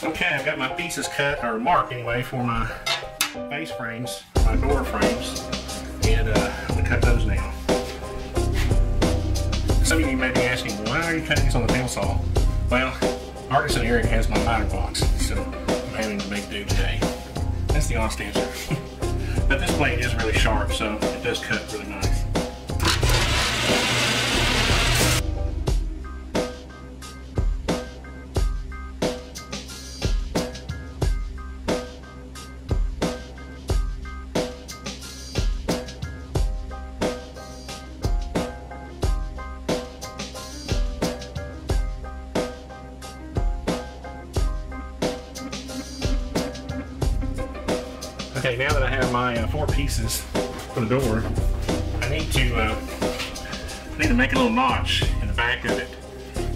Okay, I've got my pieces cut, or marked anyway, for my face frames, my door frames, and I'm going to cut those now. Some of you may be asking, why are you cutting these on the table saw? Well, Artisan Eric has my miter box, so I'm having to make do today. That's the honest answer. But this blade is really sharp, so it does cut really nice. Okay, now that I have my 4 pieces for the door, I need to make a little notch in the back of it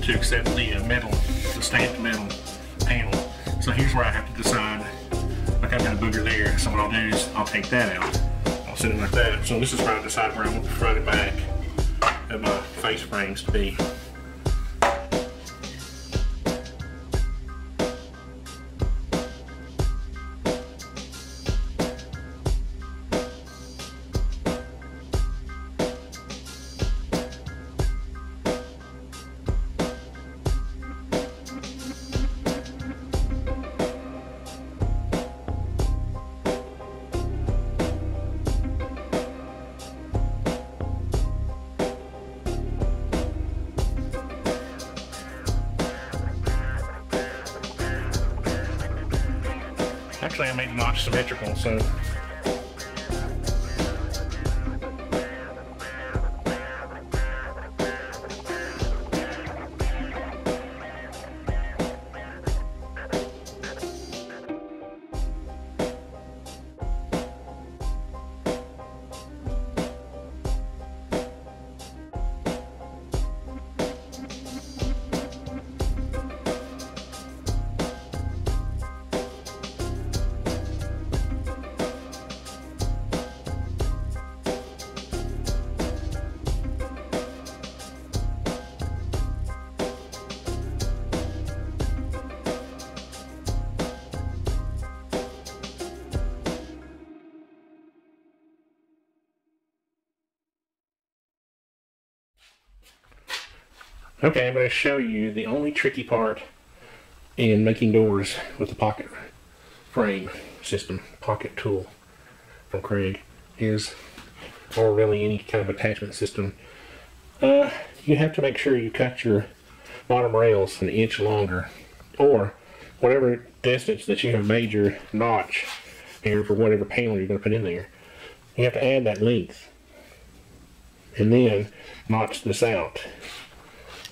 to accept the metal, the stamped metal panel. So here's where I have to decide. Like I've got a booger there, so what I'll do is I'll take that out. I'll set it like that. So this is where I decide where I want the front and back of my face frames to be. Actually, I made the notch symmetrical, so okay, I'm going to show you the only tricky part in making doors with the pocket frame system, pocket tool from Craig, is, or really any kind of attachment system. You have to make sure you cut your bottom rails an inch longer, or whatever distance that you have made your notch here for whatever panel you're going to put in there. You have to add that length and then notch this out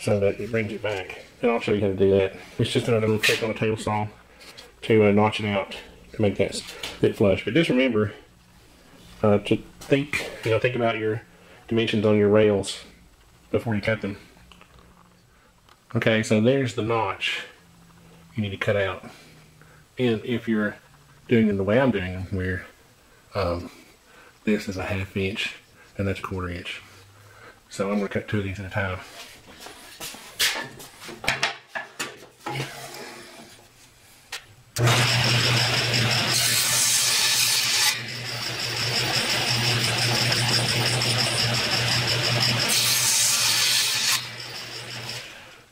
so that it brings it back. And I'll show you how to do that. It's just another little trick on a table saw to notch it out to make that fit flush. But just remember to think about your dimensions on your rails before you cut them. Okay, so there's the notch you need to cut out. And if you're doing it the way I'm doing them, where this is a 1/2 inch and that's a 1/4 inch. So I'm going to cut 2 of these at a time.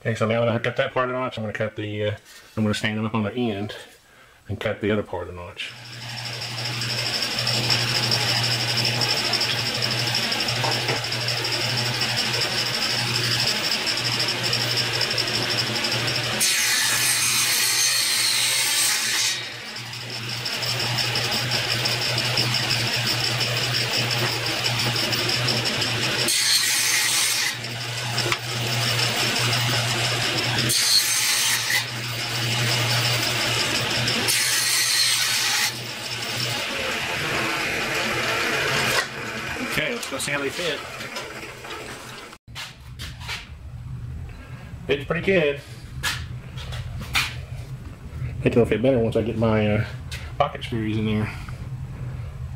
Okay, so now that I've got that part of the notch, I'm going to cut the, I'm going to stand them up on the end and cut the other part of the notch. Okay, let's go see how they fit. Fits pretty good. I think it'll fit better once I get my pocket screws in there.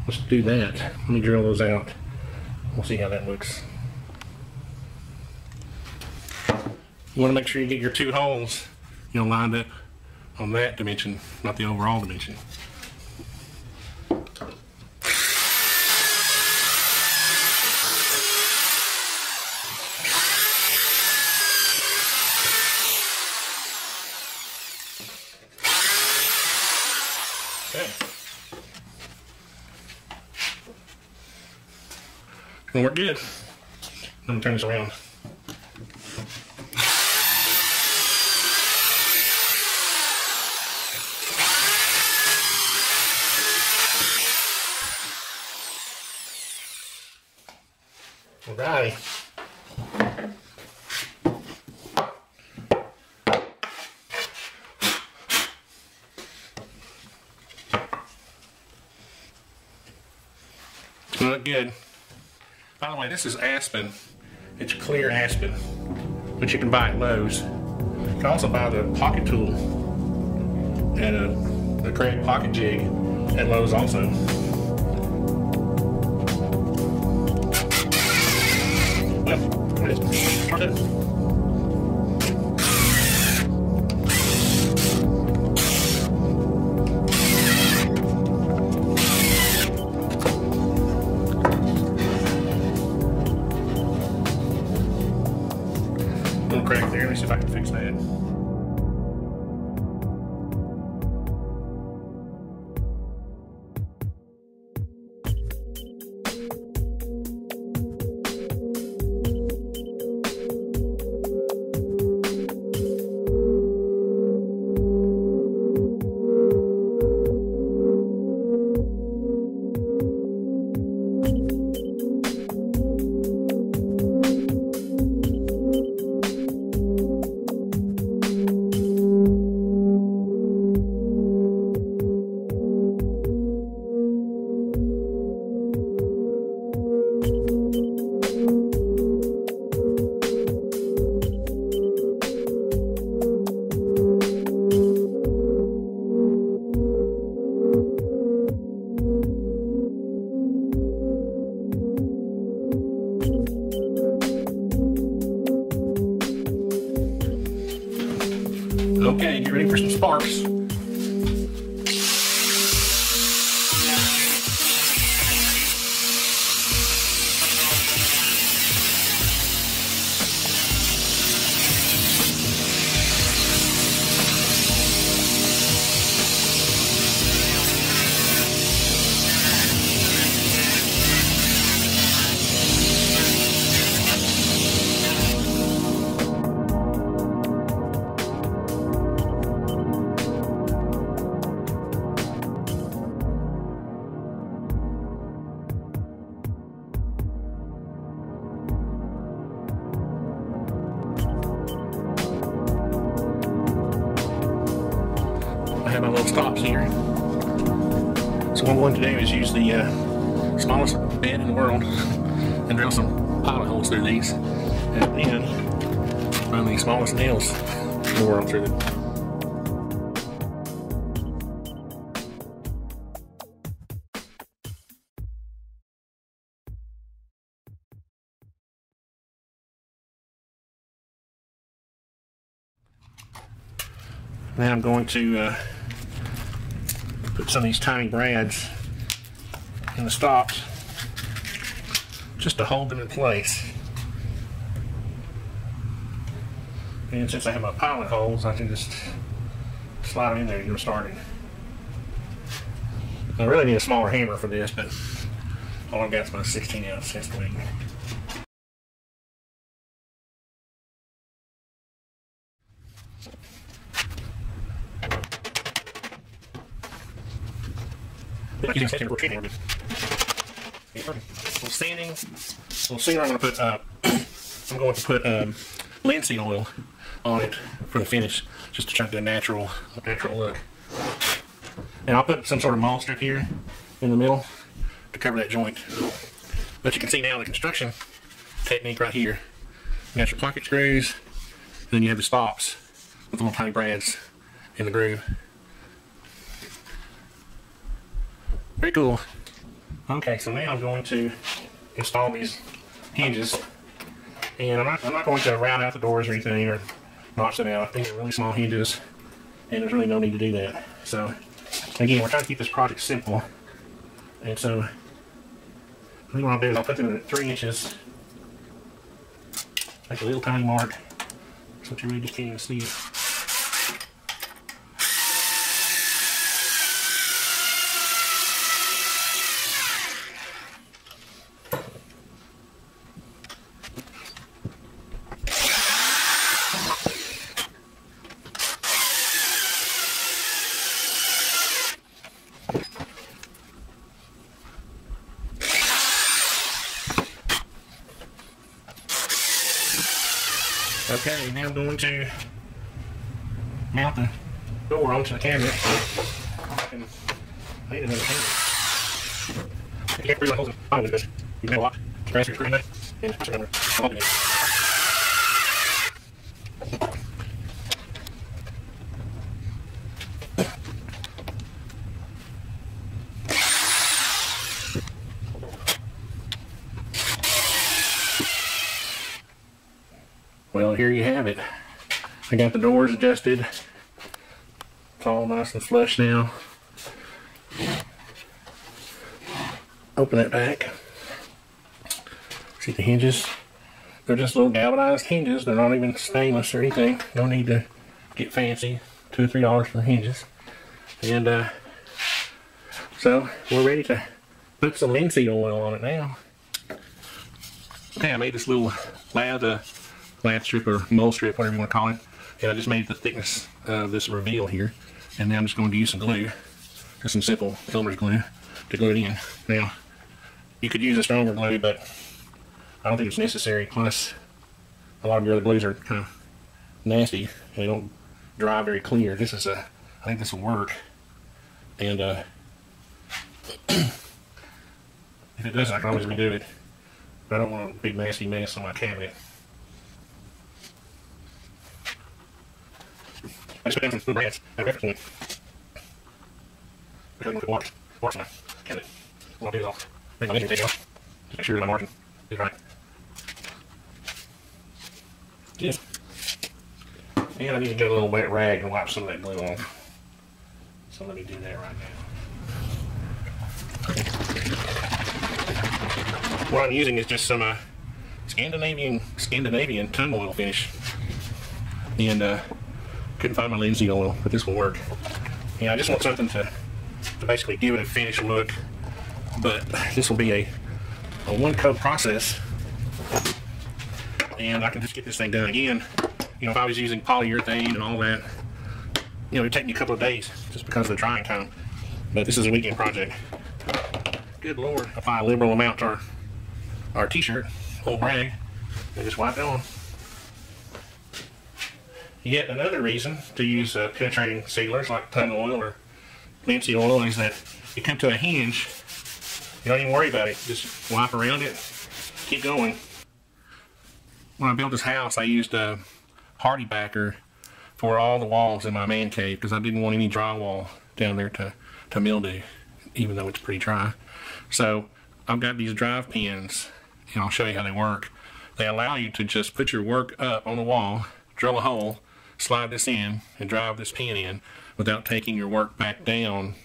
Let's do that. Let me drill those out. We'll see how that looks. You want to make sure you get your 2 holes lined up on that dimension, not the overall dimension. Okay. Gonna work good. I'm gonna turn this around. Alrighty. Look good. By the way, this is aspen. It's clear aspen, which you can buy at Lowe's. You can also buy the pocket tool at the Craig pocket jig at Lowe's also. Well, it is. Start it. Little crack there. Let me see if I can fix that. Okay, get ready for some sparks. I have my little stops here. So what I'm going to do is use the smallest bed in the world and drill some pilot holes through these, and then run the smallest nails in the world through them. Now I'm going to put some of these tiny brads in the stops just to hold them in place. And since I have my pilot holes, I can just slide them in there to get them started. I really need a smaller hammer for this, but all I've got is my 16-ounce estimate. Little sanding, little sealer. I'm going to put linseed oil on it for the finish, just to try to get a natural look. And I'll put some sort of moss strip here in the middle to cover that joint. But you can see now the construction technique right here. You got your pocket screws, and then you have the stops with the little tiny brads in the groove. Very cool. Okay, so now I'm going to install these hinges, and I'm not going to round out the doors or anything, or notch them out. These are really small hinges, and there's really no need to do that. So, again, we're trying to keep this project simple, and so I think what I'll do is I'll put them at 3 inches, make a little tiny mark, so that you really just can't even see it. Okay, now I'm going to mount the door onto the cabinet. And I need another cabinet. You can't really hold it on with this. You can lock the screw in there and push it over. Well, here you have it. I got the doors adjusted. It's all nice and flush now. Open it back. See the hinges? They're just little galvanized hinges. They're not even stainless or anything. No need to get fancy. $2 or $3 for the hinges. And so we're ready to put some linseed oil on it now. Okay, I made this little lab strip or mold strip, whatever you want to call it, and I just made the thickness of this reveal here, and now I'm just going to use some glue, just some simple Elmer's glue to glue it in. Now you could use a stronger glue, but I don't think it's necessary. Plus a lot of your other glues are kind of nasty and they don't dry very clear. This is I think this will work, and if it doesn't, I can always redo it, but I don't want a big nasty mess on my cabinet. I just put down some brands at a reference point because I'm going to put water in my cabinet. What I'll do is I'll make my measuring tape off to make sure my margin is right. Yes. And I need to get a little wet rag and wipe some of that glue on. So let me do that right now. What I'm using is just some Scandinavian tongue oil finish. And couldn't find my linseed oil, but this will work. And I just want something to basically give it a finished look, but this will be a one coat process, and I can just get this thing done. Again, you know, if I was using polyurethane and all that, you know, it would take me a couple of days just because of the drying time, but this is a weekend project. Good Lord, apply a liberal amount to our t-shirt, old rag, and just wipe it on. Yet another reason to use penetrating sealers like tongue oil or linseed oil is that you come to a hinge, you don't even worry about it. Just wipe around it, keep going. When I built this house, I used a hardy backer for all the walls in my man cave because I didn't want any drywall down there to mildew, even though it's pretty dry. So I've got these drive pins, and I'll show you how they work. They allow you to just put your work up on the wall, drill a hole, slide this in, and drive this pin in without taking your work back down.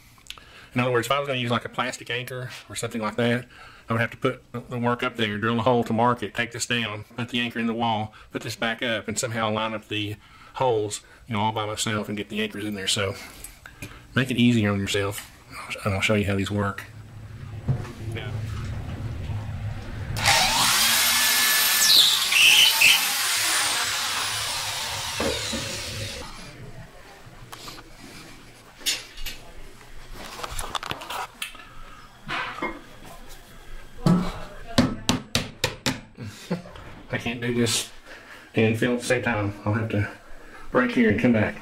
In other words, if I was going to use like a plastic anchor or something like that, I would have to put the work up there, drill a hole to mark it, take this down, put the anchor in the wall, put this back up, and somehow line up the holes, you know, all by myself and get the anchors in there. So make it easier on yourself, and I'll show you how these work. Yeah. I can't do this and film at the same time. I'll have to break here and come back.